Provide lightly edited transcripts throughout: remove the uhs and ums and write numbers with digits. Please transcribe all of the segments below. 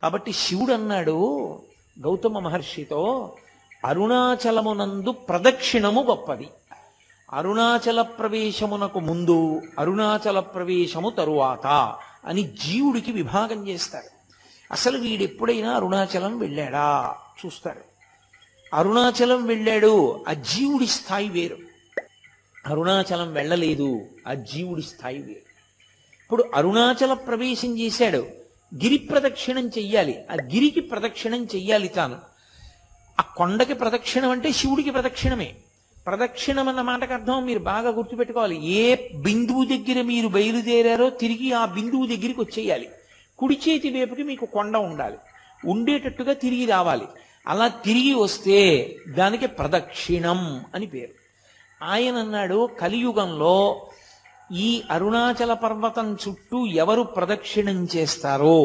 కాబట్టి శివుడు అన్నాడు గౌతమ మహర్షితో, అరుణాచలమునందు ప్రదక్షిణము గొప్పది. అరుణాచల ప్రవేశమునకు ముందు, అరుణాచల ప్రవేశము తరువాత అని జీవుడికి విభాగం చేస్తారు. అసలు వీడెప్పుడైనా అరుణాచలం వెళ్ళాడా చూస్తారు. అరుణాచలం వెళ్ళాడు, ఆ జీవుడి స్థాయి వేరు. అరుణాచలం వెళ్ళలేదు, ఆ జీవుడి స్థాయి వేరు. ఇప్పుడు అరుణాచల ప్రవేశం చేశాడు, గిరి ప్రదక్షిణం చెయ్యాలి, ఆ గిరికి ప్రదక్షిణం చెయ్యాలి తాను. ఆ కొండకి ప్రదక్షిణం అంటే శివుడికి ప్రదక్షిణమే. ప్రదక్షిణం అన్న మాటకు అర్థం మీరు బాగా గుర్తుపెట్టుకోవాలి. ఏ బిందువు దగ్గర మీరు బయలుదేరారో తిరిగి ఆ బిందువు దగ్గరికి వచ్చేయాలి. కుడి చేతి వైపుకి మీకు కొండ ఉండాలి, ఉండేటట్టుగా తిరిగి రావాలి. అలా తిరిగి వస్తే దానికి ప్రదక్షిణం అని పేరు. ఆయన అన్నాడు, కలియుగంలో ఈ అరుణాచల పర్వతం చుట్టూ ఎవరు ప్రదక్షిణం చేస్తారో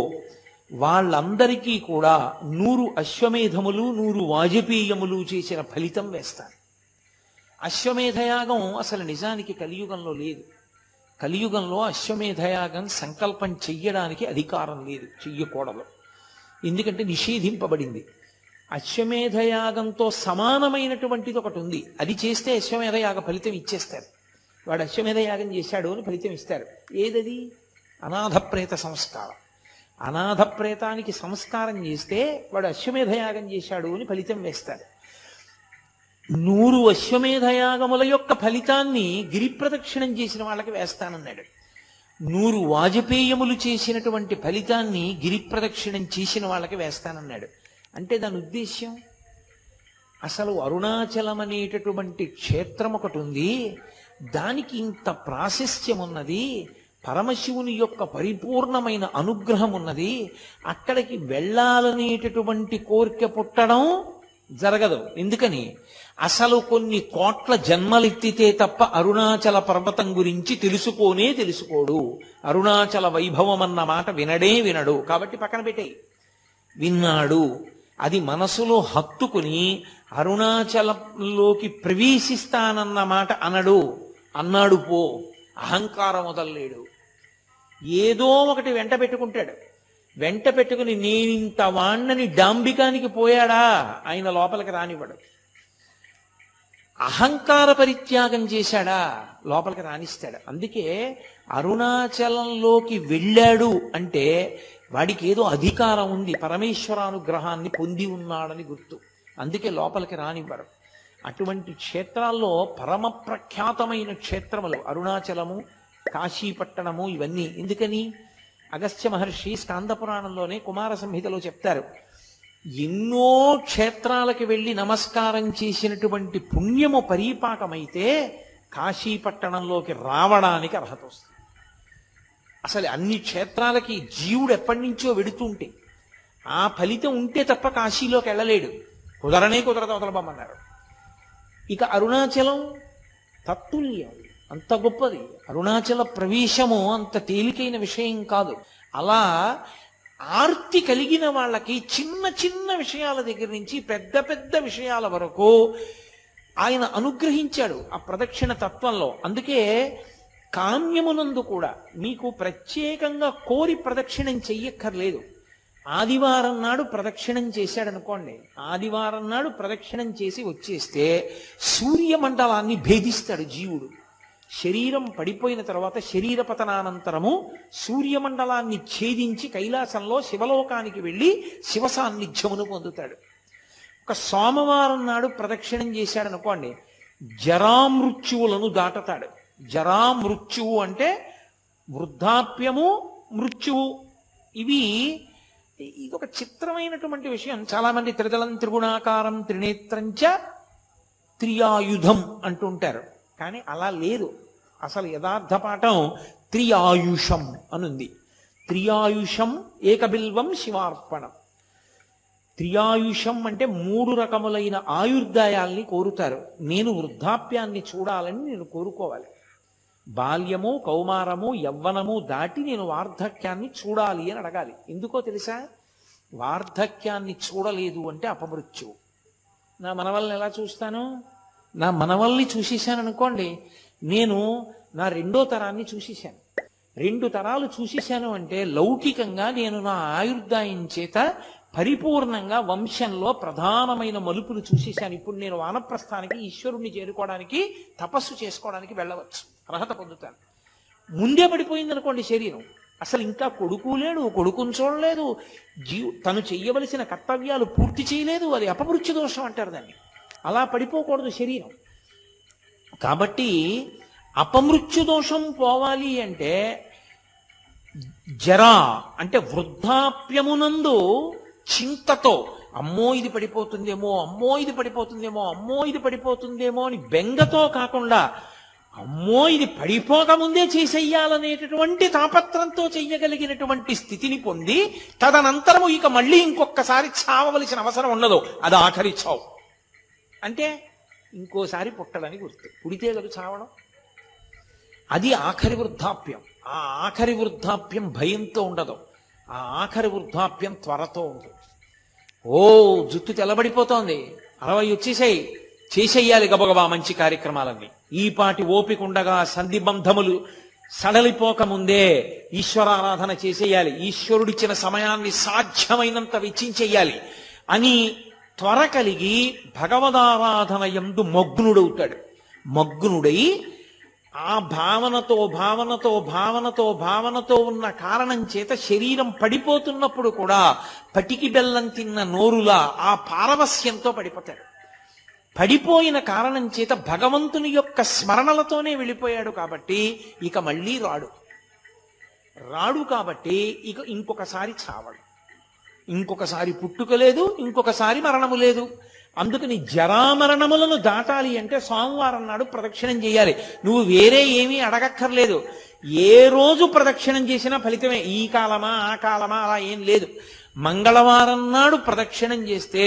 వాళ్ళందరికీ కూడా 100 అశ్వమేధములు 100 వాజపేయములు చేసిన ఫలితం వేస్తారు. అశ్వమేధయాగం అసలు నిజానికి కలియుగంలో లేదు. కలియుగంలో అశ్వమేధయాగం సంకల్పం చెయ్యడానికి అధికారం లేదు, చెయ్యకూడదు. ఎందుకంటే నిషేధింపబడింది. అశ్వమేధయాగంతో సమానమైనటువంటిది ఒకటి ఉంది, అది చేస్తే అశ్వమేధయాగ ఫలితం ఇచ్చేస్తారు. వాడు అశ్వమేధయాగం చేశాడు అని ఫలితం ఇస్తారు. ఏదది? అనాథప్రేత సంస్కారం. అనాథప్రేతానికి సంస్కారం చేస్తే వాడు అశ్వమేధయాగం చేశాడు అని ఫలితం వేస్తారు. 100 అశ్వమేధయాగముల యొక్క ఫలితాన్ని గిరి ప్రదక్షిణం చేసిన వాళ్ళకి వేస్తానన్నాడు. 100 వాజపేయములు చేసినటువంటి ఫలితాన్ని గిరి ప్రదక్షిణం చేసిన వాళ్ళకి వేస్తానన్నాడు. అంటే దాని ఉద్దేశ్యం, అసలు అరుణాచలం అనేటటువంటి క్షేత్రం ఒకటి ఉంది, దానికి ఇంత ప్రాశస్త్యం ఉన్నది, పరమశివుని యొక్క పరిపూర్ణమైన అనుగ్రహం ఉన్నది, అక్కడికి వెళ్ళాలనేటటువంటి కోరిక పుట్టడం జరగదు. ఎందుకని? అసలు కొన్ని కోట్ల జన్మలెత్తితే తప్ప అరుణాచల పర్వతం గురించి తెలుసుకోడు. అరుణాచల వైభవం అన్న మాట వినడు. కాబట్టి పక్కన పెట్టేయి. విన్నాడు, అది మనసులో హత్తుకుని అరుణాచలంలోకి ప్రవేశిస్తానన్న మాట అన్నాడు పో, అహంకారం వదలలేడు. ఏదో ఒకటి వెంట పెట్టుకుంటాడు. వెంట పెట్టుకుని నేనింత వాణ్ణని డాంబికానికి పోయాడా ఆయన లోపలికి రానివ్వడు. అహంకార పరిత్యాగం చేశాడా లోపలికి రానిస్తాడు. అందుకే అరుణాచలంలోకి వెళ్ళాడు అంటే వాడికి ఏదో అధికారం ఉంది, పరమేశ్వరానుగ్రహాన్ని పొంది ఉన్నాడని గుర్తు. అందుకే లోపలికి రానివ్వరు. అటువంటి క్షేత్రాల్లో పరమ ప్రఖ్యాతమైన క్షేత్రములు అరుణాచలము, కాశీపట్టణము, ఇవన్నీ. ఎందుకని? అగస్త్య మహర్షి స్కాంద పురాణంలోనే కుమార సంహితలో చెప్తారు, ఎన్నో క్షేత్రాలకి వెళ్ళి నమస్కారం చేసినటువంటి పుణ్యము పరీపాకమైతే కాశీపట్టణంలోకి రావడానికి అర్హత వస్తుంది. అసలు అన్ని క్షేత్రాలకి జీవుడు ఎప్పటి నుంచో వెడుతుంటే ఆ ఫలితం ఉంటే తప్ప కాశీలోకి వెళ్ళలేడు. కుదరదు, అవతలబమ్మన్నారు. ఇక అరుణాచలం తత్తుల్యం, అంత గొప్పది. అరుణాచల ప్రవేశము అంత తేలికైన విషయం కాదు. అలా ఆర్తి కలిగిన వాళ్ళకి చిన్న చిన్న విషయాల దగ్గర నుంచి పెద్ద పెద్ద విషయాల వరకు ఆయన అనుగ్రహించాడు ఆ ప్రదక్షిణ తత్వంలో. అందుకే కామ్యమునందు కూడా మీకు ప్రత్యేకంగా కోరి ప్రదక్షిణం చెయ్యక్కర్లేదు. ఆదివారం నాడు ప్రదక్షిణం చేశాడనుకోండి, ఆదివారం నాడు ప్రదక్షిణం చేసి వచ్చేస్తే సూర్యమండలాన్ని భేదిస్తాడు జీవుడు. శరీరం పడిపోయిన తర్వాత శరీర పతనానంతరము సూర్యమండలాన్ని ఛేదించి కైలాసంలో శివలోకానికి వెళ్ళి శివ సాన్నిధ్యమును పొందుతాడు. ఒక సోమవారం నాడు ప్రదక్షిణం చేశాడనుకోండి, జరామృత్యువులను దాటతాడు. జరామృత్యువు అంటే వృద్ధాప్యము, మృత్యువు. ఇదొక చిత్రమైనటువంటి విషయం. చాలామంది త్రిదళం త్రిగుణాకారం త్రినేత్రంచ త్రియాయుధం అంటుంటారు, కానీ అలా లేదు. అసలు యథార్థ పాఠం త్రియాయుషం అనుంది. త్రియాయుషం ఏకబిల్వం శివార్పణం. త్రియాయుషం అంటే 3 రకములైన ఆయుర్దాయాల్ని కోరుతారు. నేను వృద్ధాప్యాన్ని చూడాలని నేను కోరుకోవాలి. బాల్యము, కౌమారము, యవ్వనము దాటి నేను వార్ధక్యాన్ని చూడాలి అని అడగాలి. ఎందుకో తెలుసా? వార్ధక్యాన్ని చూడలేదు అంటే అపమృత్యువు. నా మనవల్ని ఎలా చూస్తాను? నా మనవల్ని చూసేశాను అనుకోండి, నేను నా 2వ తరాన్ని చూసేశాను. 2 తరాలు చూసేశాను అంటే లౌకికంగా నేను నా ఆయుర్దాయం చేత పరిపూర్ణంగా వంశంలో ప్రధానమైన మలుపులు చూసేశాను. ఇప్పుడు నేను వానప్రస్థానికి ఈశ్వరుణ్ణి చేరుకోవడానికి తపస్సు చేసుకోవడానికి వెళ్ళవచ్చు, అర్హత పొందుతాను. ముందే పడిపోయిందనుకోండి శరీరం, అసలు ఇంకా కొడుకు లేడు, కొడుకుని చూడలేదు, తను చెయ్యవలసిన కర్తవ్యాలు పూర్తి చేయలేదు, అది అపమృత్యు దోషం అంటారు దాన్ని. అలా పడిపోకూడదు శరీరం. కాబట్టి అపమృత్యు దోషం పోవాలి అంటే జరా అంటే వృద్ధాప్యమునందు చింతతో అమ్మో ఇది పడిపోతుందేమో, అమ్మో ఇది పడిపోతుందేమో, అమ్మో ఇది పడిపోతుందేమో అని బెంగతో కాకుండా అమ్మో ఇది పడిపోకముందే చేసేయాలనేటటువంటి తాపత్రంతో చెయ్యగలిగినటువంటి స్థితిని పొంది తదనంతరము ఇక మళ్ళీ ఇంకొకసారి చావవలసిన అవసరం ఉండదు. అది ఆఖరి చావు. అంటే ఇంకోసారి పుట్టడని గుర్తు. పుడితే కదా చావడం. అది ఆఖరి వృద్ధాప్యం. ఆ ఆఖరి వృద్ధాప్యం భయంతో ఉండదు, ఆ ఆఖరి వృద్ధాప్యం త్వరతో ఉంటుంది. ఓ జుట్టు తెల్లబడిపోతోంది, 60 వచ్చేసాయి, చేసేయాలి గబగబా మంచి కార్యక్రమాలన్నీ. ఈపాటి ఓపిక ఉండగా సంధిబంధములు సడలిపోకముందే ఈశ్వరారాధన చేసేయాలి, ఈశ్వరుడిచ్చిన సమయాన్ని సాధ్యమైనంత వెచ్చించేయాలి అని త్వర కలిగి భగవదారాధన యందు మగ్నుడవుతాడు. మగ్నుడై ఆ భావనతో భావనతో భావనతో భావనతో ఉన్న కారణం చేత శరీరం పడిపోతున్నప్పుడు కూడా పటికి బెల్లం తిన్న నోరులా ఆ పారవస్యంతో పడిపోతాడు. పడిపోయిన కారణం చేత భగవంతుని యొక్క స్మరణలతోనే వెళ్ళిపోయాడు కాబట్టి ఇక మళ్ళీ రాడు కాబట్టి ఇక ఇంకొకసారి చావడు, ఇంకొకసారి పుట్టుక లేదు, ఇంకొకసారి మరణము లేదు. అందుకని జరామరణములను దాటాలి అంటే సోమవారం నాడు ప్రదక్షిణం చేయాలి. నువ్వు వేరే ఏమీ అడగక్కర్లేదు. ఏ రోజు ప్రదక్షిణం చేసినా ఫలితమే. ఈ కాలమా ఆ కాలమా అలా ఏం లేదు. మంగళవారం నాడు ప్రదక్షిణం చేస్తే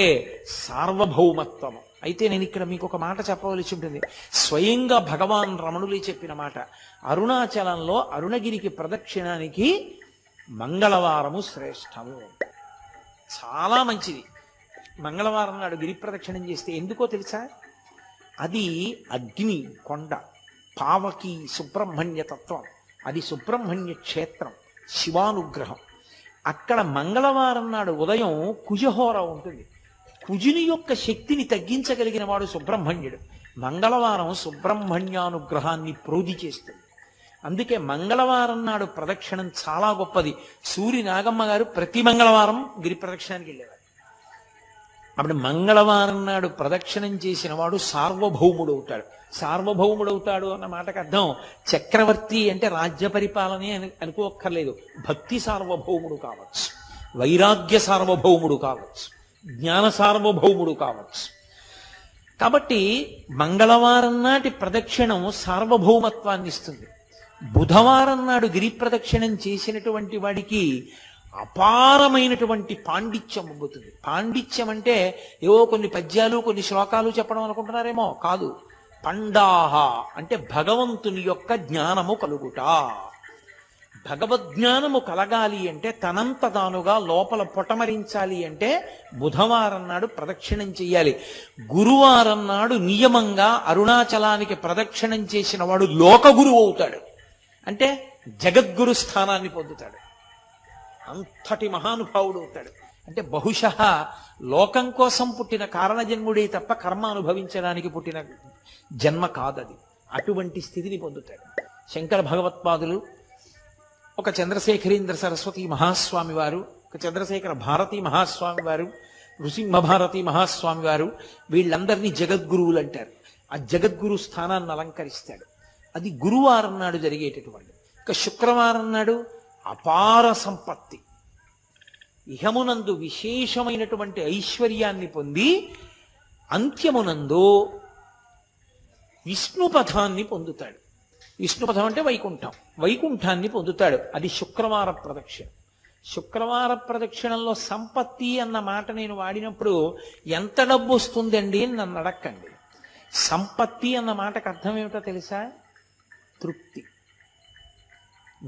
సార్వభౌమత్వము. అయితే నేను ఇక్కడ మీకు ఒక మాట చెప్పవలసి ఉంటుంది. స్వయంగా భగవాన్ రమణులే చెప్పిన మాట. అరుణాచలంలో అరుణగిరికి ప్రదక్షిణానికి మంగళవారము శ్రేష్టము, చాలా మంచిది. మంగళవారం నాడు గిరి ప్రదక్షిణం చేస్తే ఎందుకో తెలుసా? అది అగ్ని కొండ, పావకి సుబ్రహ్మణ్య తత్వం, అది సుబ్రహ్మణ్య క్షేత్రం, శివానుగ్రహం. అక్కడ మంగళవారం నాడు ఉదయం కుజహోర ఉంటుంది. కుజుని యొక్క శక్తిని తగ్గించగలిగిన వాడు సుబ్రహ్మణ్యుడు. మంగళవారం సుబ్రహ్మణ్యానుగ్రహాన్ని ప్రోధి చేస్తుంది. అందుకే మంగళవారం నాడు ప్రదక్షిణం చాలా గొప్పది. సూరి నాగమ్మ గారు ప్రతి మంగళవారం గిరి ప్రదక్షిణానికి వెళ్ళేవారు. అప్పుడు మంగళవారం నాడు ప్రదక్షిణం చేసిన వాడు సార్వభౌముడవుతాడు. సార్వభౌముడవుతాడు అన్న మాటకు అర్థం చక్రవర్తి అంటే రాజ్య పరిపాలనే అనుకోక్కర్లేదు. భక్తి సార్వభౌముడు కావచ్చు, వైరాగ్య సార్వభౌముడు కావచ్చు, జ్ఞాన సార్వభౌముడు కావచ్చు. కాబట్టి మంగళవారం నాటి ప్రదక్షిణం సార్వభౌమత్వాన్ని ఇస్తుంది. బుధవారం నాడు గిరి ప్రదక్షిణం చేసినటువంటి వాడికి అపారమైనటువంటి పాండిత్యం అబ్బుతుంది. పాండిత్యం అంటే ఏవో కొన్ని పద్యాలు కొన్ని శ్లోకాలు చెప్పడం అనుకుంటున్నారేమో, కాదు. పండాహ అంటే భగవంతుని యొక్క జ్ఞానము కలుగుట. భగవద్జ్ఞానము కలగాలి అంటే తనంత తానుగా లోపల పొటమరించాలి అంటే బుధవారం నాడు ప్రదక్షిణం చెయ్యాలి. గురువారం నాడు నియమంగా అరుణాచలానికి ప్రదక్షిణం చేసిన వాడు లోకగురువు అవుతాడు. అంటే జగద్గురు స్థానాన్ని పొందుతాడు, అంతటి మహానుభావుడు అవుతాడు. అంటే బహుశః లోకం కోసం పుట్టిన కారణజన్ముడే తప్ప కర్మ అనుభవించడానికి పుట్టిన జన్మ కాదది. అటువంటి స్థితిని పొందుతాడు. శంకర భగవత్పాదులు, ఒక చంద్రశేఖరేంద్ర సరస్వతి మహాస్వామి వారు, ఒక చంద్రశేఖర భారతీ మహాస్వామి వారు, నృసింహ భారతీ మహాస్వామి వారు, వీళ్ళందరినీ జగద్గురువులు అంటారు. ఆ జగద్గురు స్థానాన్ని అలంకరిస్తాడు. అది గురువారం నాడు జరిగేటటువంటి. ఇక శుక్రవారం నాడు అపార సంపత్తి, ఇహమునందు విశేషమైనటువంటి ఐశ్వర్యాన్ని పొంది అంత్యమునందు విష్ణుపథాన్ని పొందుతాడు. విష్ణుపథం అంటే వైకుంఠం, వైకుంఠాన్ని పొందుతాడు. అది శుక్రవార ప్రదక్షిణ. శుక్రవార ప్రదక్షిణంలో సంపత్తి అన్న మాట నేను వాడినప్పుడు ఎంత డబ్బు వస్తుందండి అని నన్ను అడక్కండి. సంపత్తి అన్న మాటకు అర్థం ఏమిటో తెలుసా? తృప్తి.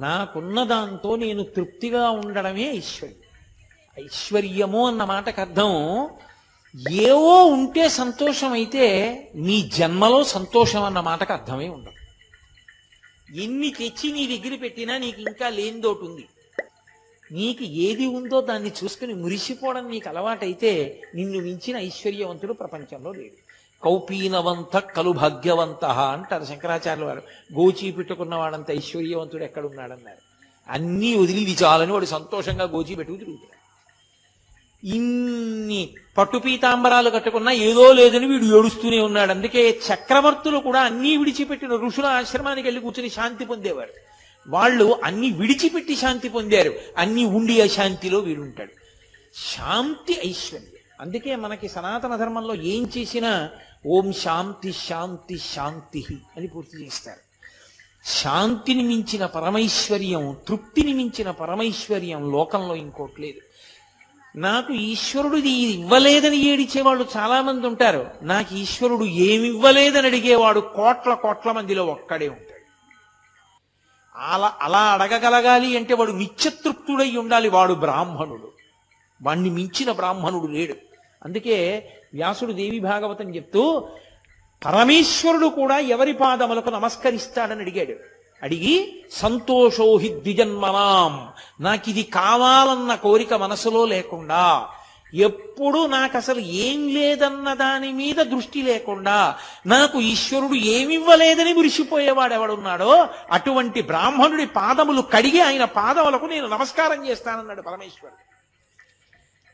నాకున్న దాంతో నేను తృప్తిగా ఉండడమే ఐశ్వర్యం. ఐశ్వర్యము అన్న మాటకు అర్థం ఏవో ఉంటే సంతోషం అయితే నీ జన్మలో సంతోషం అన్న మాటకు అర్థమే ఉండదు. ఎన్ని తెచ్చి నీ దగ్గర పెట్టినా నీకు ఇంకా లేనిదోటి ఉంది. నీకు ఏది ఉందో దాన్ని చూసుకుని మురిసిపోవడం నీకు అలవాటైతే నిన్ను మించిన ఐశ్వర్యవంతుడు ప్రపంచంలో లేడు. కౌపీనవంత కలు భాగ్యవంత అంటారు శంకరాచార్యుల వారు. గోచీ పెట్టుకున్నవాడంత ఐశ్వర్యవంతుడు ఎక్కడున్నాడన్నారు. అన్నీ వదిలి ఇది చాలని వాడు సంతోషంగా గోచీ పెట్టుకు తిరుగుతున్నాడు. ఇన్ని పట్టు పీతాంబరాలు కట్టుకున్నా ఏదో లేదని వీడు ఏడుస్తూనే ఉన్నాడు. అందుకే చక్రవర్తులు కూడా అన్నీ విడిచిపెట్టిన ఋషుల ఆశ్రమానికి వెళ్ళి కూర్చుని శాంతి పొందేవారు. వాళ్ళు అన్ని విడిచిపెట్టి శాంతి పొందారు. అన్ని ఉండి అశాంతిలో వీడుంటాడు. శాంతి ఐశ్వర్యం. అందుకే మనకి సనాతన ధర్మంలో ఏం చేసినా ఓం శాంతి శాంతి శాంతి అని పూర్తి చేస్తారు. శాంతిని మించిన పరమైశ్వర్యం, తృప్తిని మించిన పరమైశ్వర్యం లోకంలో ఇంకోటి లేదు. నాకు ఈశ్వరుడు ఇది ఇవ్వలేదని ఏడిచేవాళ్ళు చాలా మంది ఉంటారు. నాకు ఈశ్వరుడు ఏమివ్వలేదని అడిగేవాడు కోట్ల కోట్ల మందిలో ఒక్కడే ఉంటాడు. అలా అడగగలగాలి అంటే వాడు నిత్యతృప్తుడై ఉండాలి. వాడు బ్రాహ్మణుడు. వాణ్ణి మించిన బ్రాహ్మణుడు లేడు. అందుకే వ్యాసుడు దేవి భాగవతం చెప్తూ పరమేశ్వరుడు కూడా ఎవరి పాదములకు నమస్కరిస్తాడని అడిగాడు. అడిగి సంతోషోహి ద్విజన్మనాం, నాకిది కావాలన్న కోరిక మనసులో లేకుండా, ఎప్పుడు నాకు అసలు ఏం లేదన్న దాని మీద దృష్టి లేకుండా, నాకు ఈశ్వరుడు ఏమివ్వలేదని మురిసిపోయేవాడు ఎవడున్నాడో అటువంటి బ్రాహ్మణుడి పాదములు కడిగి ఆయన పాదములకు నేను నమస్కారం చేస్తానన్నాడు పరమేశ్వరుడు.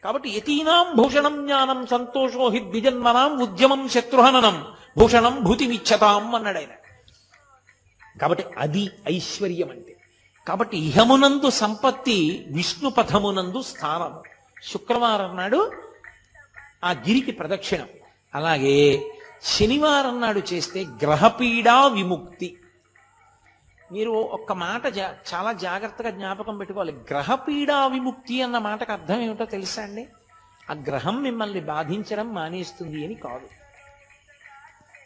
కాబట్టి యతీనాం భూషణం జ్ఞానం సంతోషోహి ద్విజన్మనాం ఉద్యమం శత్రుహననం భూషణం భూతిమిచ్చతాం అన్నాడు ఆయన. కాబట్టి అది ఐశ్వర్యం అంటే. కాబట్టి ఇహమునందు సంపత్తి, విష్ణు పథమునందు స్థానము. శుక్రవారం నాడు ఆ గిరికి ప్రదక్షిణం. అలాగే శనివారం నాడు చేస్తే గ్రహపీడా విముక్తి. మీరు ఒక్క మాట చాలా జాగ్రత్తగా జ్ఞాపకం పెట్టుకోవాలి. గ్రహపీడా విముక్తి అన్న మాటకు అర్థం ఏమిటో తెలుసా అండి? ఆ గ్రహం మిమ్మల్ని బాధించడం మానేస్తుంది అని కాదు.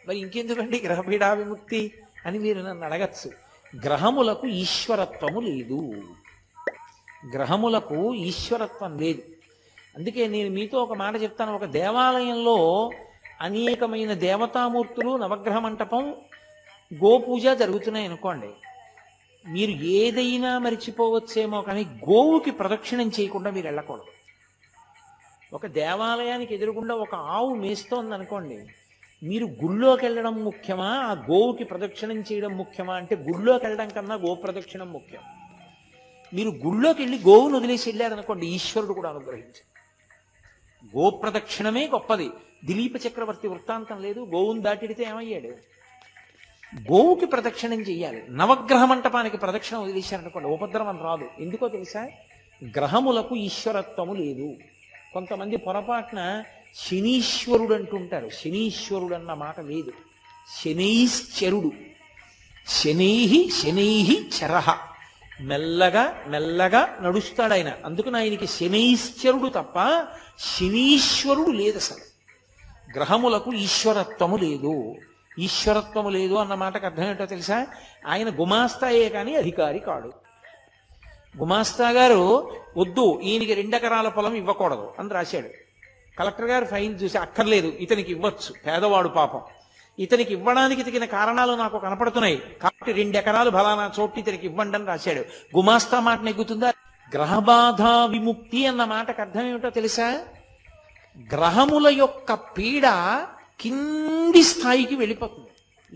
మరి ఇంకెందుకండి గ్రహపీడా విముక్తి అని మీరు నన్ను అడగచ్చు. గ్రహములకు ఈశ్వరత్వము లేదు. గ్రహములకు ఈశ్వరత్వం లేదు. అందుకే నేను మీతో ఒక మాట చెప్తాను. ఒక దేవాలయంలో అనేకమైన దేవతామూర్తులు, నవగ్రహ మంటపం, గోపూజ జరుగుతున్నాయి అనుకోండి. మీరు ఏదైనా మరిచిపోవచ్చేమో కానీ గోవుకి ప్రదక్షిణం చేయకుండా మీరు వెళ్ళకూడదు. ఒక దేవాలయానికి ఎదురుగుండా ఒక ఆవు మేస్తోంది అనుకోండి, మీరు గుళ్ళోకి వెళ్ళడం ముఖ్యమా, ఆ గోవుకి ప్రదక్షిణం చేయడం ముఖ్యమా అంటే గుళ్ళోకి వెళ్ళడం కన్నా గో ప్రదక్షిణం ముఖ్యం. మీరు గుళ్ళోకి వెళ్ళి గోవును వదిలేసి వెళ్ళారనుకోండి, ఈశ్వరుడు కూడా అనుగ్రహించారు. గో ప్రదక్షిణమే గొప్పది. దిలీప చక్రవర్తి వృత్తాంతం లేదు? గోవును దాటిడితే ఏమయ్యాడు? గోవుకి ప్రదక్షిణం చెయ్యాలి. నవగ్రహ మంటపానికి ప్రదక్షిణం వదిలేశారనుకోండి, ఉపద్రవం రాదు. ఎందుకో తెలుసా? గ్రహములకు ఈశ్వరత్వము లేదు. కొంతమంది పొరపాటున శనీశ్వరుడు అంటుంటారు. శనీశ్వరుడు అన్న మాట లేదు. శనైశ్చరుడు. శనైహి చరహ. మెల్లగా మెల్లగా నడుస్తాడు ఆయన. అందుకని ఆయనకి శనైశ్చరుడు తప్ప శనీశ్వరుడు లేదు. అసలు గ్రహములకు ఈశ్వరత్వము లేదు. ఈశ్వరత్వము లేదు అన్న మాటకు అర్థం ఏంటో తెలుసా? ఆయన గుమాస్తాయే కానీ అధికారి కాడు. గుమాస్తా గారు వద్దు, ఈయనకి 2 ఎకరాల పొలం ఇవ్వకూడదు అని రాశాడు. కలెక్టర్ గారు ఫైన్ చూసి అక్కర్లేదు, ఇతనికి ఇవ్వచ్చు, పేదవాడు పాపం, ఇతనికి ఇవ్వడానికి తగిన కారణాలు నాకు కనపడుతున్నాయి కాబట్టి 2 ఎకరాలు ఫలానా చోటు ఇతనికి ఇవ్వండి అని రాశాడు. గుమాస్తా మాట నెగ్గుతుందా? గ్రహబాధ విముక్తి అన్న మాటకు అర్థం ఏమిటో తెలుసా? గ్రహముల యొక్క పీడ కింది స్థాయికి వెళ్ళిపోతుంది.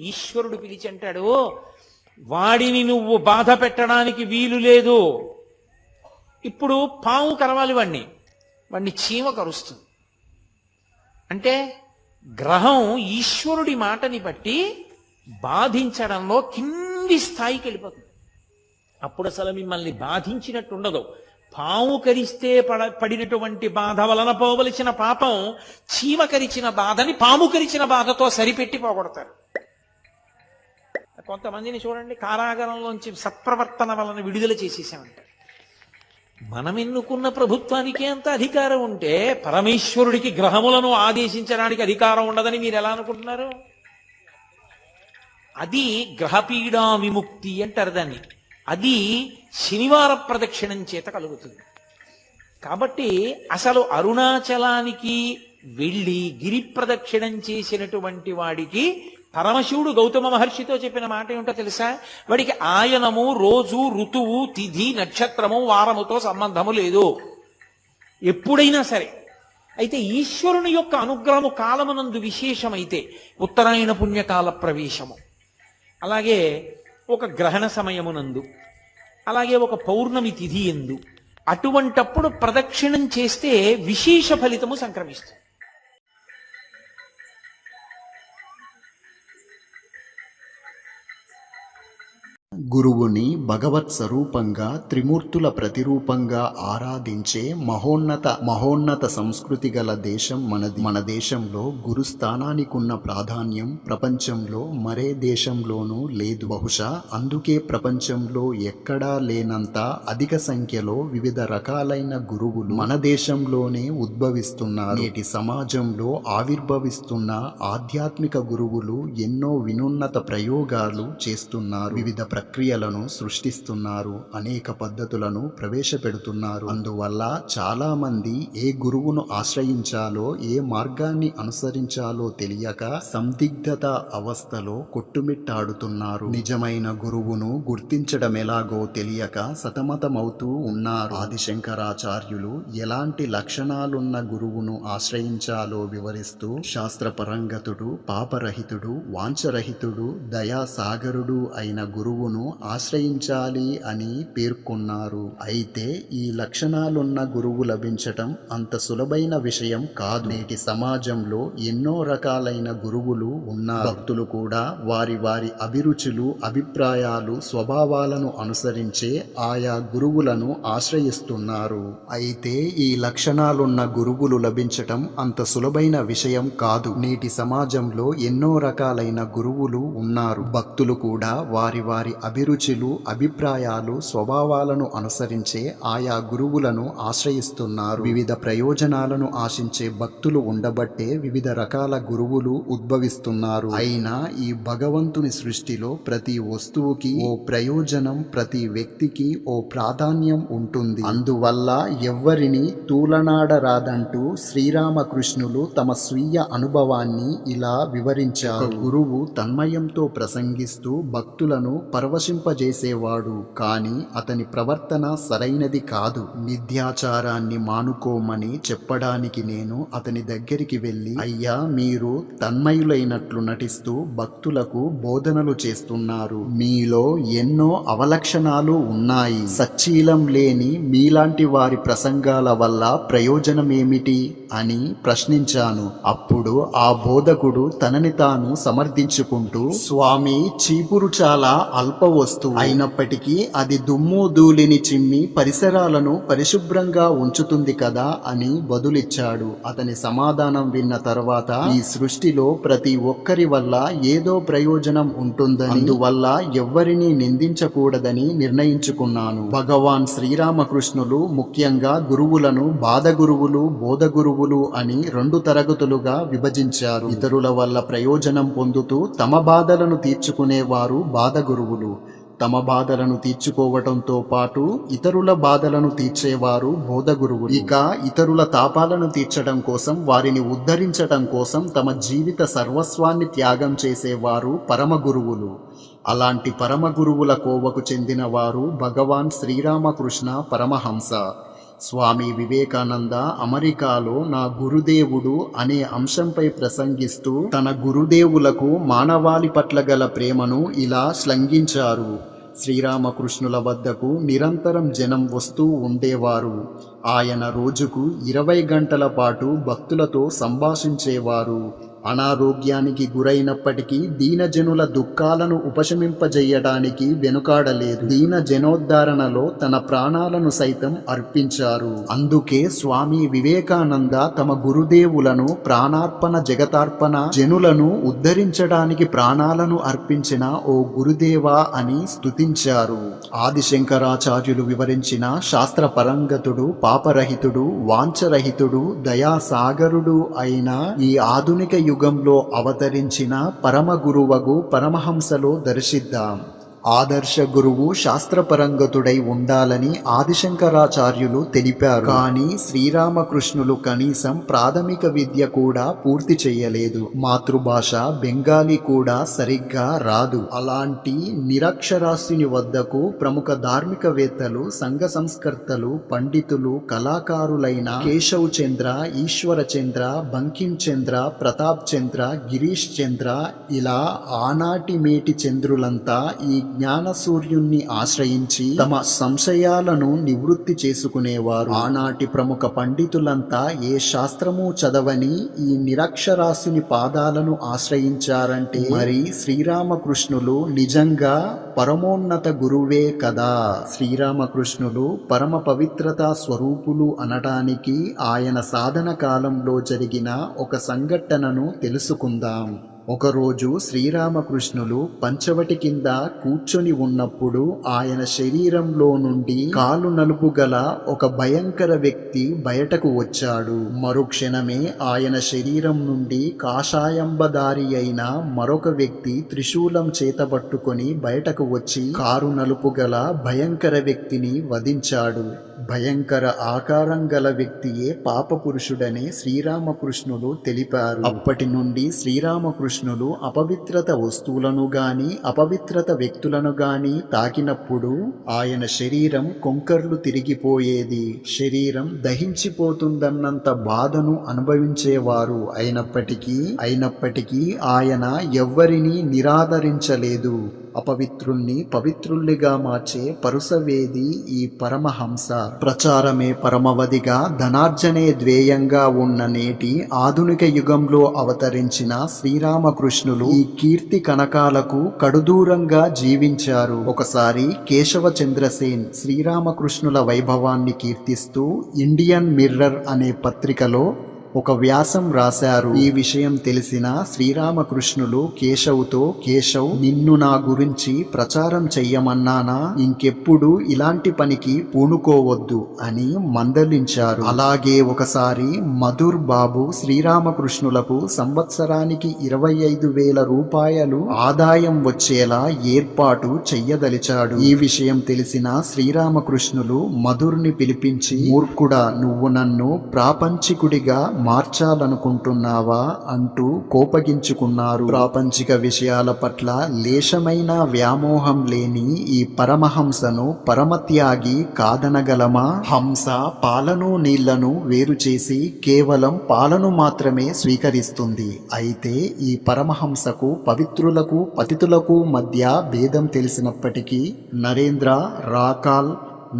ఈశ్వరుడు పిలిచి అంటాడు, వాడిని నువ్వు బాధ పెట్టడానికి వీలు లేదు. ఇప్పుడు పాము కరవాలి వాడిని చీమ కరుస్తుంది. అంటే గ్రహం ఈశ్వరుడి మాటని బట్టి బాధించడంలో కింది స్థాయికి వెళ్ళిపోతుంది. అప్పుడు అసలు మిమ్మల్ని బాధించినట్టు ఉండదు. పాము కరిస్తే పడినటువంటి బాధ వలన పోవలసిన పాపం చీమ కరిచిన బాధని పాము కరిచిన బాధతో సరిపెట్టి పోగొడతారు. కొంతమందిని చూడండి, కారాగారంలోంచి సత్ప్రవర్తన వలన విడుదల చేసేసామంటారు. మనం ఎన్నుకున్న ప్రభుత్వానికి అంత అధికారం ఉంటే పరమేశ్వరుడికి గ్రహములను ఆదేశించడానికి అధికారం ఉండదని మీరు ఎలా అనుకుంటున్నారు? అది గ్రహపీడా విముక్తి అంటారు దాన్ని. అది శనివార ప్రదక్షిణం చేత కలుగుతుంది. కాబట్టి అసలు అరుణాచలానికి వెళ్ళి గిరి ప్రదక్షిణం చేసినటువంటి వాడికి పరమశివుడు గౌతమ మహర్షితో చెప్పిన మాట ఏమిటో తెలుసా? వాడికి ఆయనము, రోజు, ఋతువు, తిథి, నక్షత్రము, వారముతో సంబంధము లేదు ఎప్పుడైనా సరే. అయితే ఈశ్వరుని యొక్క అనుగ్రహము కాలమునందు విశేషమైతే ఉత్తరాయణ పుణ్యకాల ప్రవేశము, అలాగే ఒక గ్రహణ సమయమునందు, అలాగే ఒక పౌర్ణమి తిథి ఎందు, అటువంటప్పుడు ప్రదక్షిణం చేస్తే విశేష ఫలితము సంక్రమిస్తుంది. గురువుని భగవత్ స్వరూపంగా త్రిమూర్తుల ప్రతిరూపంగా ఆరాధించే మహోన్నత సంస్కృతి గల దేశం మనది. మన దేశంలో గురుస్థానానికి ఉన్న ప్రాధాన్యం ప్రపంచంలో మరే దేశంలోనూ లేదు. బహుశా అందుకే ప్రపంచంలో ఎక్కడా లేనంత అధిక సంఖ్యలో వివిధ రకాలైన గురువులు మన దేశంలోనే ఉద్భవిస్తున్నారు. నేటి సమాజంలో ఆవిర్భవిస్తున్న ఆధ్యాత్మిక గురువులు ఎన్నో వినూన్నత ప్రయోగాలు చేస్తున్నారు. వివిధ ప్రక్రియలను సృష్టిస్తున్నారు, అనేక పద్ధతులను ప్రవేశపెడుతున్నారు. అందువల్ల చాలా మంది ఏ గురువును ఆశ్రయించాలో, ఏ మార్గాన్ని అనుసరించాలో తెలియక సందిగ్ధత అవస్థలో కొట్టుమిట్టాడుతున్నారు. నిజమైన గురువును గుర్తించడం ఎలాగో తెలియక సతమతమవుతూ ఉన్నారు. ఆదిశంకరాచార్యులు ఎలాంటి లక్షణాలున్న గురువును ఆశ్రయించాలో వివరిస్తూ శాస్త్రపరంగతుడు, పాపరహితుడు, వాంఛరహితుడు, దయాసాగరుడు అయిన గురువును ఆశ్రయించాలి అని పేర్కొన్నారు. అయితే ఈ లక్షణాలున్న గురువు లభించటం అంత సులభమైన విషయం కాదు. నేటి సమాజంలో ఎన్నో రకాలైన గురువులు ఉన్నారు. భక్తులు కూడా వారి వారి అభిరుచులు, అభిప్రాయాలు, స్వభావాలను అనుసరించే ఆయా గురువులను ఆశ్రయిస్తున్నారు. అయితే ఈ లక్షణాలున్న గురువులు లభించటం అంత సులభమైన విషయం కాదు. నేటి సమాజంలో ఎన్నో రకాలైన గురువులు ఉన్నారు. భక్తులు కూడా వారి వారి అభిరుచులు, అభిప్రాయాలు, స్వభావాలను అనుసరించే ఆయా గురువులను ఆశ్రయిస్తున్నారు. వివిధ ప్రయోజనాలను ఆశించే భక్తులు ఉండబట్టే వివిధ రకాల గురువులు ఉద్భవిస్తున్నారు. అయినా ఈ భగవంతుని సృష్టిలో ప్రతి వస్తువుకి ఓ ప్రయోజనం, ప్రతి వ్యక్తికి ఓ ప్రాధాన్యం ఉంటుంది. అందువల్ల ఎవ్వరిని తూలనాడరాదంటూ శ్రీరామకృష్ణులు తమ స్వీయ అనుభవాన్ని ఇలా వివరించారు. గురువు తన్మయంతో ప్రసంగిస్తూ భక్తులను పరవశింపజేసేవాడు, కానీ అతని ప్రవర్తన సరైనది కాదు. మిథ్యాచారాన్ని మానుకోమని చెప్పడానికి నేను అతని దగ్గరికి వెళ్ళి, అయ్యా, మీరు తన్మయులైనట్లు నటిస్తూ భక్తులకు బోధనలు చేస్తున్నారు. మీలో ఎన్నో అవలక్షణాలు ఉన్నాయి. సచ్చీలం లేని మీలాంటి వారి ప్రసంగాల వల్ల ప్రయోజనమేమిటి అని ప్రశ్నించాను. అప్పుడు ఆ బోధకుడు తనని తాను సమర్థించుకుంటూ, స్వామి, చీపురు చాలా అల్ప వస్తువు అయినప్పటికీ అది దుమ్ము ధూళిని చిమ్మి పరిసరాలను పరిశుభ్రంగా ఉంచుతుంది కదా అని బదులిచ్చాడు. అతని సమాధానం విన్న తర్వాత ఈ సృష్టిలో ప్రతి ఒక్కరి వల్ల ఏదో ప్రయోజనం ఉంటుందని, అందువల్ల ఎవ్వరినీ నిందించకూడదని నిర్ణయించుకున్నాను. భగవాన్ శ్రీరామకృష్ణులు ముఖ్యంగా గురువులను బాధ గురువులు, బోధ గురువులు అని 2 తరగతులుగా విభజించారు. ఇతరుల వల్ల ప్రయోజనం పొందుతూ తమ బాధలను తీర్చుకునేవారు బాధ గురువులు. తమ బాధలను తీర్చుకోవటంతో పాటు ఇతరుల బాధలను తీర్చేవారు బోధ గురువులు. ఇక ఇతరుల తాపాలను తీర్చడం కోసం, వారిని ఉద్ధరించటం కోసం తమ జీవిత సర్వస్వాన్ని త్యాగం చేసేవారు పరమ గురువులు. అలాంటి పరమ గురువుల కోవకు చెందిన వారు భగవాన్ శ్రీరామకృష్ణ పరమహంస. స్వామి వివేకానంద అమెరికాలో నా గురుదేవుడు అనే అంశంపై ప్రసంగిస్తూ తన గురుదేవులకు మానవాళి పట్ల గల ప్రేమను ఇలా శ్లాఘించారు. శ్రీరామకృష్ణుల వద్దకు నిరంతరం జనం వస్తూ ఉండేవారు. ఆయన రోజుకు 20 గంటల పాటు భక్తులతో సంభాషించేవారు. అనారోగ్యానికి గురైనప్పటికీ దీనజనుల దుఃఖాలను ఉపశమింపజేయడానికి వెనుకాడలేదు. దీన జనోద్ధరణలో తన ప్రాణాలను సైతం అర్పించారు. అందుకే స్వామి వివేకానంద తమ గురుదేవులను ప్రాణార్పణ, జగతార్పణ, జనులను ఉద్ధరించడానికి ప్రాణాలను అర్పించిన ఓ గురుదేవా అని స్తుతించారు. ఆదిశంకరాచార్యులు వివరించిన శాస్త్ర పరంగతుడు, పాపరహితుడు, వాంఛరహితుడు, దయాసాగరుడు అయిన ఈ ఆధునిక యుగంలో అవతరించిన పరమ గురువగు పరమహంసలో దర్శిద్దాం. ఆదర్శ గురువు శాస్త్రపరంగతుడై ఉండాలని ఆదిశంకరాచార్యులు తెలిపారు. కానీ శ్రీరామకృష్ణులు కనీసం ప్రాథమిక విద్య కూడా పూర్తి చేయలేదు. మాతృభాష బెంగాలీ కూడా సరిగ్గా రాదు. అలాంటి నిరక్షరాస్యుని వద్దకు ప్రముఖ ధార్మికవేత్తలు, సంఘ సంస్కర్తలు, పండితులు, కళాకారులైన కేశవ్ చంద్ర, ఈశ్వర చంద్ర, బంకిం చంద్ర, ప్రతాప్ చంద్ర, గిరీష్ చంద్ర, ఇలా ఆనాటి మేటి చంద్రులంతా ఈ జ్ఞాన సూర్యుణ్ణి ఆశ్రయించి తమ సంశయాలను నివృత్తి చేసుకునేవారు. ఆనాటి ప్రముఖ పండితులంతా ఏ శాస్త్రము చదవని ఈ నిరక్షరాస్యుని పాదాలను ఆశ్రయించారంటే మరి శ్రీరామకృష్ణులు నిజంగా పరమోన్నత గురువే కదా. శ్రీరామకృష్ణులు పరమ పవిత్రతా స్వరూపులు అనటానికి ఆయన సాధన కాలంలో జరిగిన ఒక సంఘటనను తెలుసుకుందాం. ఒకరోజు శ్రీరామకృష్ణులు పంచవటి కింద కూర్చొని ఉన్నప్పుడు ఆయన శరీరంలో నుండి కాలు నలుపు గల ఒక భయంకర వ్యక్తి బయటకు వచ్చాడు. మరుక్షణమే ఆయన శరీరం నుండి కాషాయంబదారి అయిన మరొక వ్యక్తి త్రిశూలం చేతబట్టుకొని బయటకు వచ్చి కారు నలుపు గల భయంకర వ్యక్తిని వధించాడు. భయంకర ఆకారం గల వ్యక్తియే పాపపురుషుడని శ్రీరామకృష్ణులు తెలిపారు. అప్పటి నుండి శ్రీరామకృష్ణులు అపవిత్రత వస్తువులను గాని అపవిత్రత వ్యక్తులను గాని తాకినప్పుడు ఆయన శరీరం కొంకర్లు తిరిగిపోయేది. శరీరం దహించిపోతుందన్నంత బాధను అనుభవించేవారు. అయినప్పటికీ ఆయన ఎవ్వరినీ నిరాదరించలేదు. అపవిత్రుల్ని పవిత్రుల్నిగా మార్చే పరుసవేది ఈ పరమహంస. ప్రచారమే పరమవధిగా ధనార్జనే ధ్యేయంగా ఉన్న నేటి ఆధునిక యుగంలో అవతరించిన శ్రీరామకృష్ణులు ఈ కీర్తి కనకాలకు కడుదూరంగా జీవించారు. ఒకసారి కేశవ చంద్రసేన్ శ్రీరామకృష్ణుల వైభవాన్ని కీర్తిస్తూ ఇండియన్ మిర్రర్ అనే పత్రికలో ఒక వ్యాసం రాశారు. ఈ విషయం తెలిసిన శ్రీరామకృష్ణులు కేశవ్తో, కేశవ్, నిన్ను నా గురించి ప్రచారం చెయ్యమన్నానా? ఇంకెప్పుడు ఇలాంటి పనికి పూనుకోవద్దు అని మందలించారు. అలాగే ఒకసారి మధుర్ బాబు శ్రీరామకృష్ణులకు సంవత్సరానికి 25,000 రూపాయలు ఆదాయం వచ్చేలా ఏర్పాటు చెయ్యదలిచాడు. ఈ విషయం తెలిసిన శ్రీరామకృష్ణులు మధుర్ని పిలిపించి, మూర్ఖుడా, నువ్వు నన్ను ప్రాపంచికుడిగా మార్చాలనుకుంటున్నావా అంటూ కోపగించుకున్నారు. ప్రాపంచిక విషయాల పట్ల లేశమైన వ్యామోహం లేని ఈ పరమహంసను పరమత్యాగి కాదనగలమా? హంస పాలను నీళ్లను వేరు చేసి కేవలం పాలను మాత్రమే స్వీకరిస్తుంది. అయితే ఈ పరమహంసకు పవిత్రులకు పతితులకు మధ్య భేదం తెలిసినప్పటికీ నరేంద్ర, రాకాల్,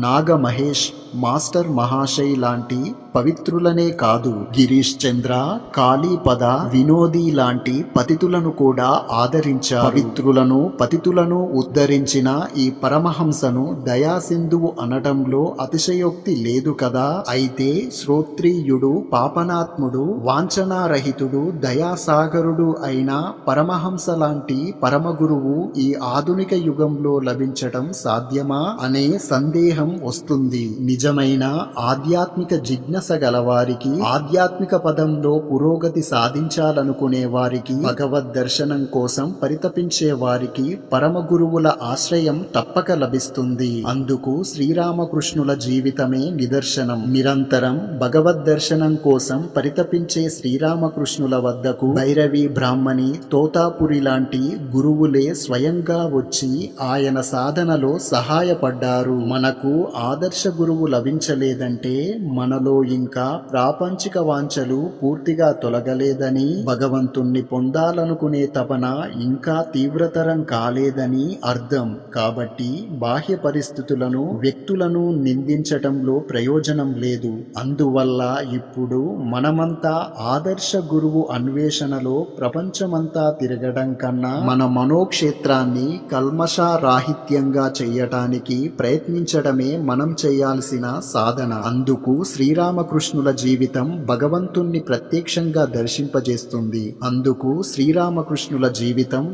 నాగ మహేష్, మాస్టర్ మహాశయ్ లాంటి పవిత్రులనే కాదు, గిరీష్ చంద్ర, కాళీపద, వినోది లాంటి పతితులను కూడా ఆదరించారు. పవిత్రులను పతితులను ఉద్ధరించిన ఈ పరమహంసను దయాసింధువు అనటంలో అతిశయోక్తి లేదు కదా. అయితే శ్రోత్రియుడు, పాపనాత్ముడు, వాంఛనారహితుడు, దయాసాగరుడు అయిన పరమహంస లాంటి పరమగురువు ఈ ఆధునిక యుగంలో లభించటం సాధ్యమా అనే సందేహం వస్తుంది. నిజమైన ఆధ్యాత్మిక జిజ్ఞాస గలవారికి, ఆధ్యాత్మిక పదంలో పురోగతి సాధించాలనుకునే వారికి, భగవద్ దర్శనం కోసం పరితపించే వారికి పరమ గురువుల ఆశ్రయం తప్పక లభిస్తుంది. అందుకు శ్రీరామకృష్ణుల జీవితమే నిదర్శనం. నిరంతరం భగవద్ దర్శనం కోసం పరితపించే శ్రీరామకృష్ణుల వద్దకు భైరవి బ్రాహ్మణి, తోతాపురి లాంటి గురువులే స్వయంగా వచ్చి ఆయన సాధనలో సహాయపడ్డారు. మనకు ఆదర్శ గురువు లభించలేదంటే మనలో ఇంకా ప్రాపంచిక వాంఛలు పూర్తిగా తొలగలేదని, భగవంతుణ్ణి పొందాలనుకునే తపన ఇంకా తీవ్రతరం కాలేదని అర్థం. కాబట్టి బాహ్య పరిస్థితులను, వ్యక్తులను నిందించటంలో ప్రయోజనం లేదు. అందువల్ల ఇప్పుడు మనమంతా ఆదర్శ గురువు అన్వేషణలో ప్రపంచమంతా తిరగడం కన్నా మన మనోక్షేత్రాన్ని కల్మషారాహిత్యంగా చెయ్యటానికి ప్రయత్నించడమే మనం చేయాల్సిన సాధన. అందుకు శ్రీరామకృష్ణుల జీవితం భగవంతుణ్ణి ప్రత్యక్షంగా దర్శింపజేస్తుంది. అందుకు శ్రీరామకృష్ణుల జీవితం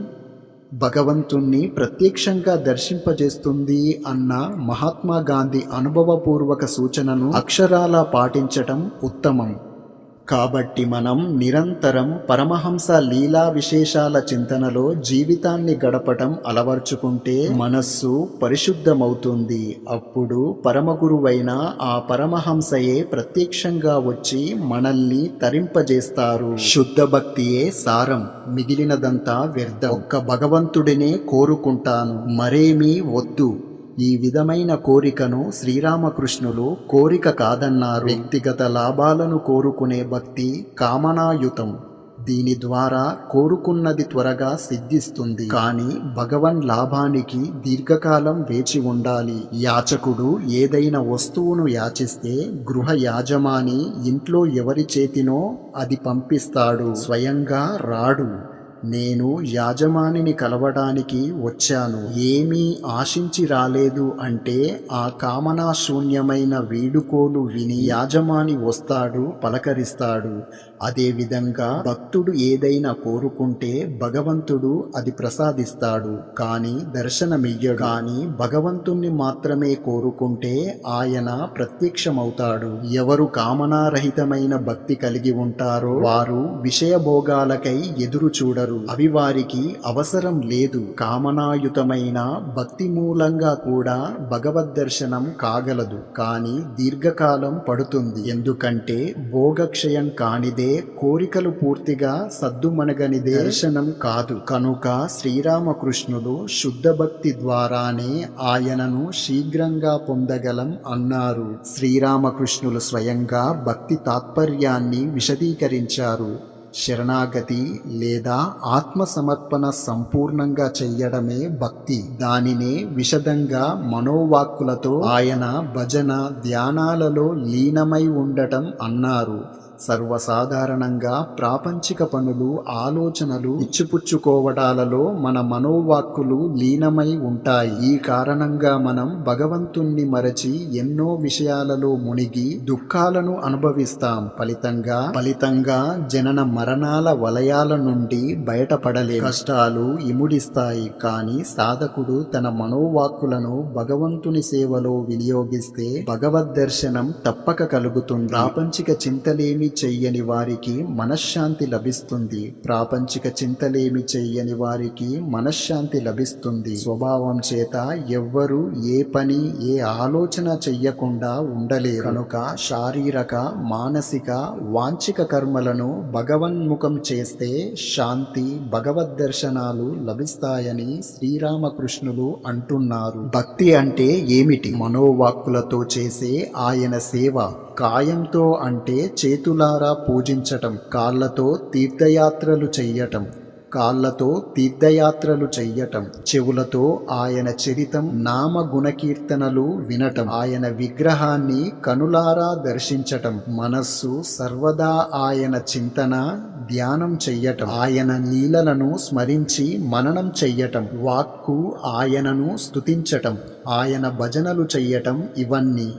భగవంతుణ్ణి ప్రత్యక్షంగా దర్శింపజేస్తుంది అన్న మహాత్మా గాంధీ అనుభవపూర్వక సూచనను అక్షరాలా పాటించటం ఉత్తమం. కాబట్టి మనం నిరంతరం పరమహంస లీలా విశేషాల చింతనలో జీవితాన్ని గడపటం అలవర్చుకుంటే మనస్సు పరిశుద్ధమవుతుంది. అప్పుడు పరమగురువైన ఆ పరమహంసయే ప్రత్యక్షంగా వచ్చి మనల్ని తరింపజేస్తారు. శుద్ధ భక్తియే సారం, మిగిలినదంతా వ్యర్థం. ఒక్క భగవంతుడినే కోరుకుంటాను, మరేమీ వద్దు. ఈ విధమైన కోరికను శ్రీరామకృష్ణులు కోరిక కాదన్నారు. వ్యక్తిగత లాభాలను కోరుకునే భక్తి కామనాయుతం. దీని ద్వారా కోరుకున్నది త్వరగా సిద్ధిస్తుంది. కానీ భగవన్ లాభానికి దీర్ఘకాలం వేచి ఉండాలి. యాచకుడు ఏదైనా వస్తువును యాచిస్తే గృహ యాజమాని ఇంట్లో ఎవరి చేతినో అది పంపిస్తాడు, స్వయంగా రాడు. నేను యాజమానిని కలవడానికి వచ్చాను, ఏమీ ఆశించి రాలేదు అంటే ఆ కామనాశూన్యమైన వేడుకోలు విని యాజమాని వస్తాడు, పలకరిస్తాడు. అదేవిధంగా భక్తుడు ఏదైనా కోరుకుంటే భగవంతుడు అది ప్రసాదిస్తాడు, కానీ దర్శనమియ్యడు. కానీ భగవంతుణ్ణి మాత్రమే కోరుకుంటే ఆయన ప్రత్యక్షమవుతాడు. ఎవరు కామనారహితమైన భక్తి కలిగి ఉంటారో వారు విషయభోగాలకై ఎదురు చూడరు. అవి వారికి అవసరం లేదు. కామనాయుతమైన భక్తి మూలంగా కూడా భగవద్దర్శనం కాగలదు, కానీ దీర్ఘకాలం పడుతుంది. ఎందుకంటే భోగక్షయం కానిదే, కోరికలు పూర్తిగా సద్దుమణగనిదే దర్శనం కాదు. కనుక శ్రీరామకృష్ణులు శుద్ధ భక్తి ద్వారానే ఆయనను శీఘ్రంగా పొందగలం అన్నారు. శ్రీరామకృష్ణులు స్వయంగా భక్తి తాత్పర్యాన్ని విశదీకరించారు. శరణాగతి లేదా ఆత్మసమర్పణ సంపూర్ణంగా చెయ్యడమే భక్తి. దానినే విశదంగా మనోవాక్కులతో ఆయన భజన ధ్యానాలలో లీనమై ఉండటం అన్నారు. సర్వసాధారణంగా ప్రాపంచిక పనులు, ఆలోచనలు, ఇచ్చిపుచ్చుకోవడాలలో మన మనోవాక్కులు లీనమై ఉంటాయి. ఈ కారణంగా మనం భగవంతుణ్ణి మరచి ఎన్నో విషయాలలో మునిగి దుఃఖాలను అనుభవిస్తాం. ఫలితంగా జనన మరణాల వలయాల నుండి బయటపడలే. కష్టాలు ఇముడిస్తాయి. కానీ సాధకుడు తన మనోవాక్కులను భగవంతుని సేవలో వినియోగిస్తే భగవద్దర్శనం తప్పక కలుగుతుంది. ప్రాపంచిక చింతలేమి చెయ్యని వారికి మనశ్శాంతి లభిస్తుంది. ప్రాపంచిక చింతలేమి చెయ్యని వారికి మనశ్శాంతి లభిస్తుంది. స్వభావం చేత ఎవ్వరూ ఏ పని, ఏ ఆలోచన చెయ్యకుండా ఉండలేరు. కనుక శారీరక, మానసిక, వాంఛిక కర్మలను భగవన్ముఖం చేస్తే శాంతి, భగవద్దర్శనాలు లభిస్తాయని శ్రీరామకృష్ణులు అంటున్నారు. భక్తి అంటే ఏమిటి? మనోవాక్కులతో చేసే ఆయన సేవ. కాయంతో అంటే చేతులారా పూజించటం, కాళ్ళతో తీర్థయాత్రలు చెయ్యటం, చెవులతో ఆయన చరితం, నామ గుణకీర్తనలు వినటం, ఆయన విగ్రహాన్ని కనులారా దర్శించటం, మనస్సు సర్వదా ఆయన చింతన, ధ్యానం చెయ్యటం, ఆయన లీలలను స్మరించి మననం చెయ్యటం, వాక్కు ఆయనను స్తుతించటం, ఆయన భజనలు చెయ్యటం, ఇవన్నీ.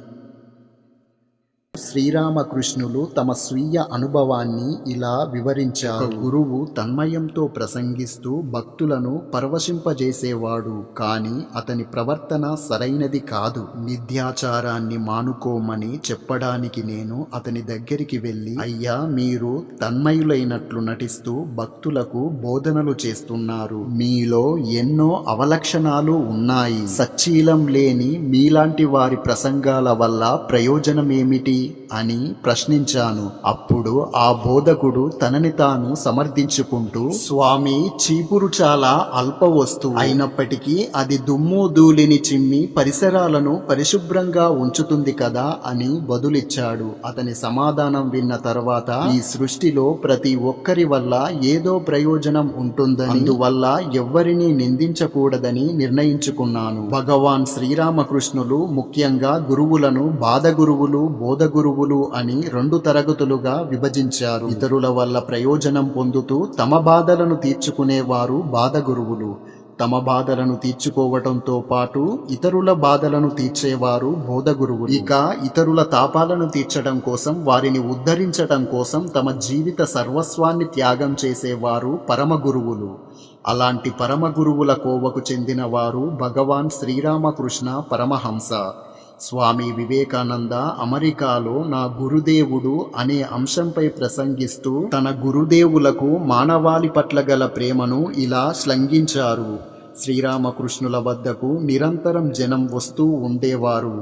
శ్రీరామకృష్ణులు తమ స్వీయ అనుభవాన్ని ఇలా వివరించారు. గురువు తన్మయంతో ప్రసంగిస్తూ భక్తులను పరవశింపజేసేవాడు, కానీ అతని ప్రవర్తన సరైనది కాదు. మిథ్యాచారాన్ని మానుకోమని చెప్పడానికి నేను అతని దగ్గరికి వెళ్ళి, అయ్యా, మీరు తన్మయులైనట్లు నటిస్తూ భక్తులకు బోధనలు చేస్తున్నారు. మీలో ఎన్నో అవలక్షణాలు ఉన్నాయి. సచ్చీలం లేని మీలాంటి వారి ప్రసంగాల వల్ల ప్రయోజనమేమిటి అని ప్రశ్నించాను. అప్పుడు ఆ బోధకుడు తనని తాను సమర్థించుకుంటూ, స్వామి, చీపురు చాలా అల్ప వస్తువు అయినప్పటికీ అది దుమ్ము ధూళిని చిమ్మి పరిసరాలను పరిశుభ్రంగా ఉంచుతుంది కదా అని బదులిచ్చాడు. అతని సమాధానం విన్న తర్వాత ఈ సృష్టిలో ప్రతి ఒక్కరి వల్ల ఏదో ప్రయోజనం ఉంటుందని, అందువల్ల ఎవ్వరినీ నిందించకూడదని నిర్ణయించుకున్నాను. భగవాన్ శ్రీరామకృష్ణులు ముఖ్యంగా గురువులను బాధగురువులు, బోధగురువులు అని 2 తరగతులుగా విభజించారు. ఇతరుల వల్ల ప్రయోజనం పొందుతూ తమ బాధలను తీర్చుకునేవారు బాధగురువులు. తమ బాధలను తీర్చుకోవటంతో పాటు ఇతరుల బాధలను తీర్చేవారు బోధగురువులు. ఇక ఇతరుల తాపాలను తీర్చడం కోసం, వారిని ఉద్ధరించటం కోసం తమ జీవిత సర్వస్వాన్ని త్యాగం చేసేవారు పరమగురువులు. అలాంటి పరమగురువుల కోవకు చెందిన వారు భగవాన్ శ్రీరామకృష్ణ పరమహంస. స్వామి వివేకానంద అమెరికాలో నా గురుదేవుడు అనే అంశంపై ప్రసంగిస్తూ తన గురుదేవులకు మానవాళి పట్ల గల ప్రేమను ఇలా శ్లాఘించారు. శ్రీరామకృష్ణుల వద్దకు నిరంతరం జనం వస్తూ ఉండేవారు.